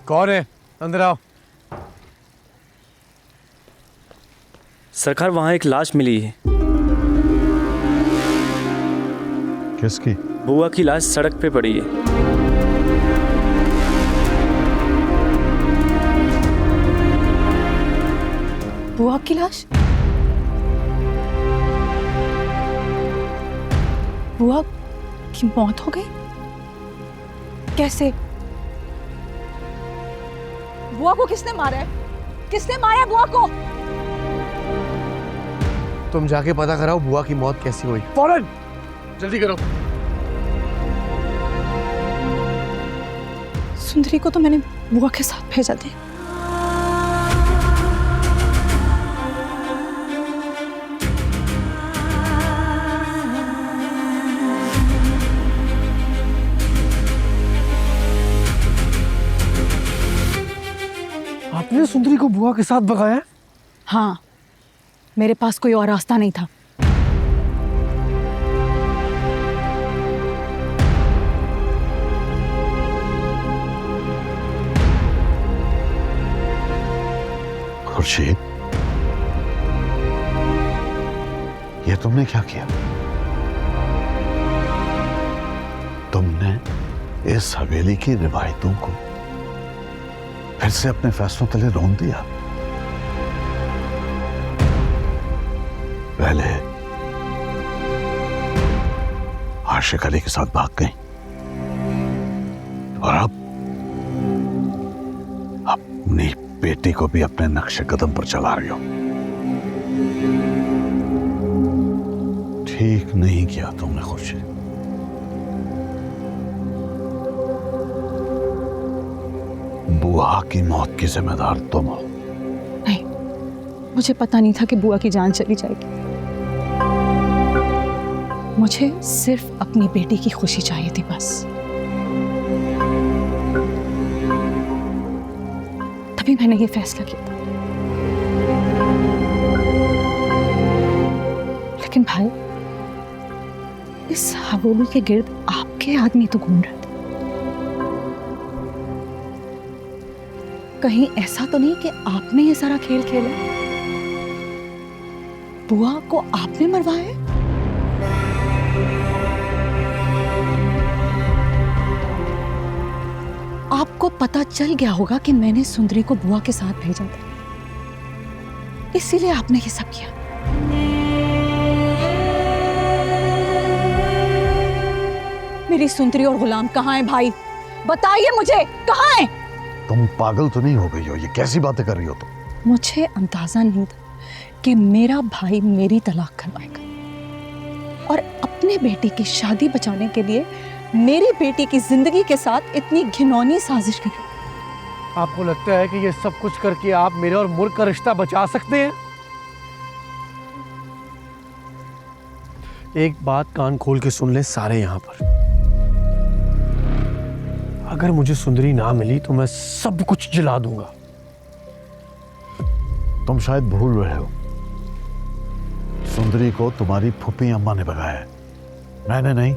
कौन है? अंदर आओ। सरकार वहाँ एक लाश मिली है। किसकी? बुआ की लाश सड़क पे पड़ी है। बुआ की लाश? बुआ की मौत हो गई? कैसे? बुआ को किसने मारा है? किसने मारा बुआ को? तुम जाके पता कराओ बुआ की मौत कैसी हुई, फौरन जल्दी करो। सुंदरी को तो मैंने बुआ के साथ भेजा था। आपने सुंदरी को बुआ के साथ भगाया? हाँ, मेरे पास कोई और रास्ता नहीं था। खुर्शीद, ये तुमने क्या किया? तुमने इस हवेली की रिवायतों को फिर से अपने फैसलों तले रोन दिया। पहले आशिक अली के साथ भाग गई और अब अपनी बेटी को भी अपने नक्शे कदम पर चला रही हो। ठीक नहीं किया तुमने खुर्शीद। बुआ की मौत की जिम्मेदार तुम हो। नहीं, मुझे पता नहीं था कि बुआ की जान चली जाएगी। मुझे सिर्फ अपनी बेटी की खुशी चाहिए थी बस। तभी मैंने ये फैसला किया था। लेकिन भाई, इस हवेली के गिर्द आपके आदमी तो घूम रहे थे। कहीं ऐसा तो नहीं कि आपने ये सारा खेल खेला? बुआ को आपने मरवाया? आपको पता चल गया होगा कि मैंने सुंदरी को बुआ के साथ भेजा था, इसीलिए आपने ये सब किया। मेरी सुंदरी और गुलाम कहाँ है भाई? बताइए मुझे, कहाँ है? तुम पागल तो नहीं हो गई हो? ये कैसी बातें कर रही हो तुम? मुझे अंदाजा नहीं था कि मेरा भाई मेरी तलाक करवाएगा और अपने बेटी की शादी बचाने के लिए मेरी बेटी की जिंदगी के साथ इतनी घिनौनी साजिश करेगा। आपको लगता है कि ये सब कुछ करके आप मेरे और मुर्ग का रिश्ता बचा सकते हैं? एक बात कान खोल के सुन ले सारे यहां पर। अगर मुझे सुंदरी ना मिली तो मैं सब कुछ जला दूंगा। तुम शायद भूल रहे हो, सुंदरी को तुम्हारी फूफी अम्मा ने भगाया है, मैंने नहीं।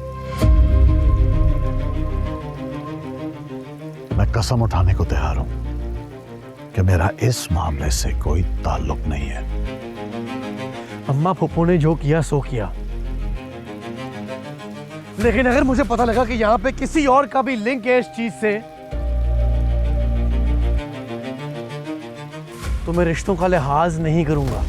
मैं कसम उठाने को तैयार हूं कि मेरा इस मामले से कोई ताल्लुक नहीं है। अम्मा फूफो ने जो किया सो किया, लेकिन अगर मुझे पता लगा कि यहां पे किसी और का भी लिंक है इस चीज से, तो मैं रिश्तों का लिहाज नहीं करूंगा।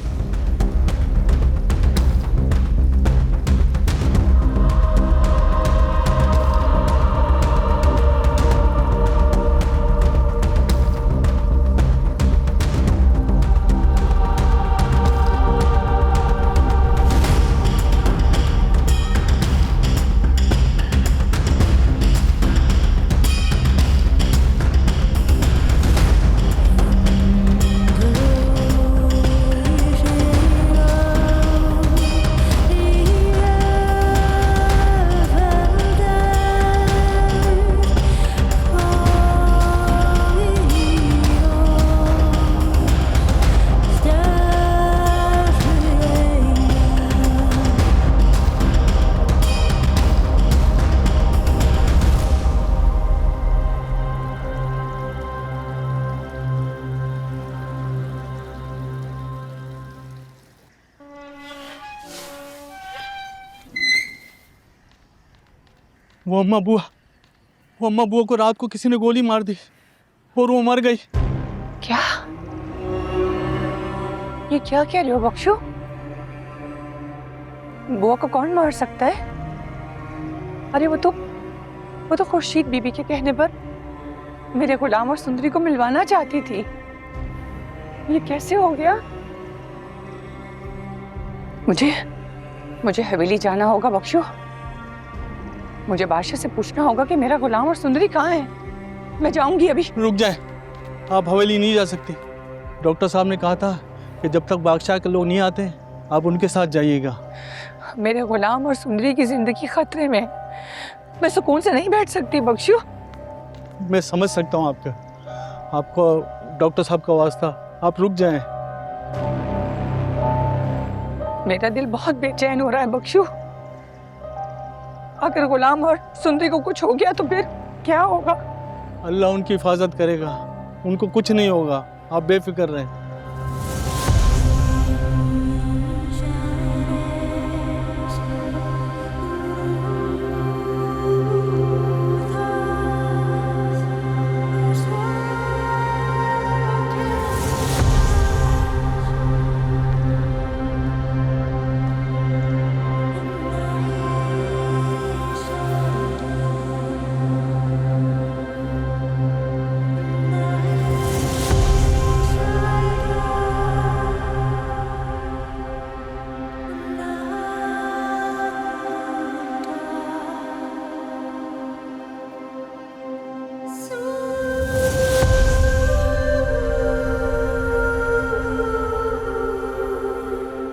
वो अम्मा बुआ को रात को किसी ने गोली मार दी और वो मर गई। क्या? ये क्या कह रहे हो बख्शू? बुआ को कौन मार सकता है? अरे वो तो खुर्शीद बीबी के कहने पर मेरे गुलाम और सुंदरी को मिलवाना चाहती थी। ये कैसे हो गया? मुझे हवेली जाना होगा बख्शू। मुझे बादशाह से पूछना होगा कि मेरा गुलाम और सुंदरी कहाँ है। मैं जाऊंगी अभी। रुक जाए, आप हवेली नहीं जा सकती। डॉक्टर साहब ने कहा था कि जब तक बादशाह के लोग नहीं आते आप उनके साथ जाइएगा। मेरे गुलाम और सुंदरी की जिंदगी खतरे में। मैं सुकून से नहीं बैठ सकती बख्शू। मैं समझ सकता हूँ आपको डॉक्टर साहब का वास्ता। आप रुक जाएं। मेरा दिल बहुत बेचैन हो रहा है बख्शू। अगर गुलाम और सुंदरी को कुछ हो गया तो फिर क्या होगा? अल्लाह उनकी हिफाजत करेगा, उनको कुछ नहीं होगा, आप बेफिक्र रहें।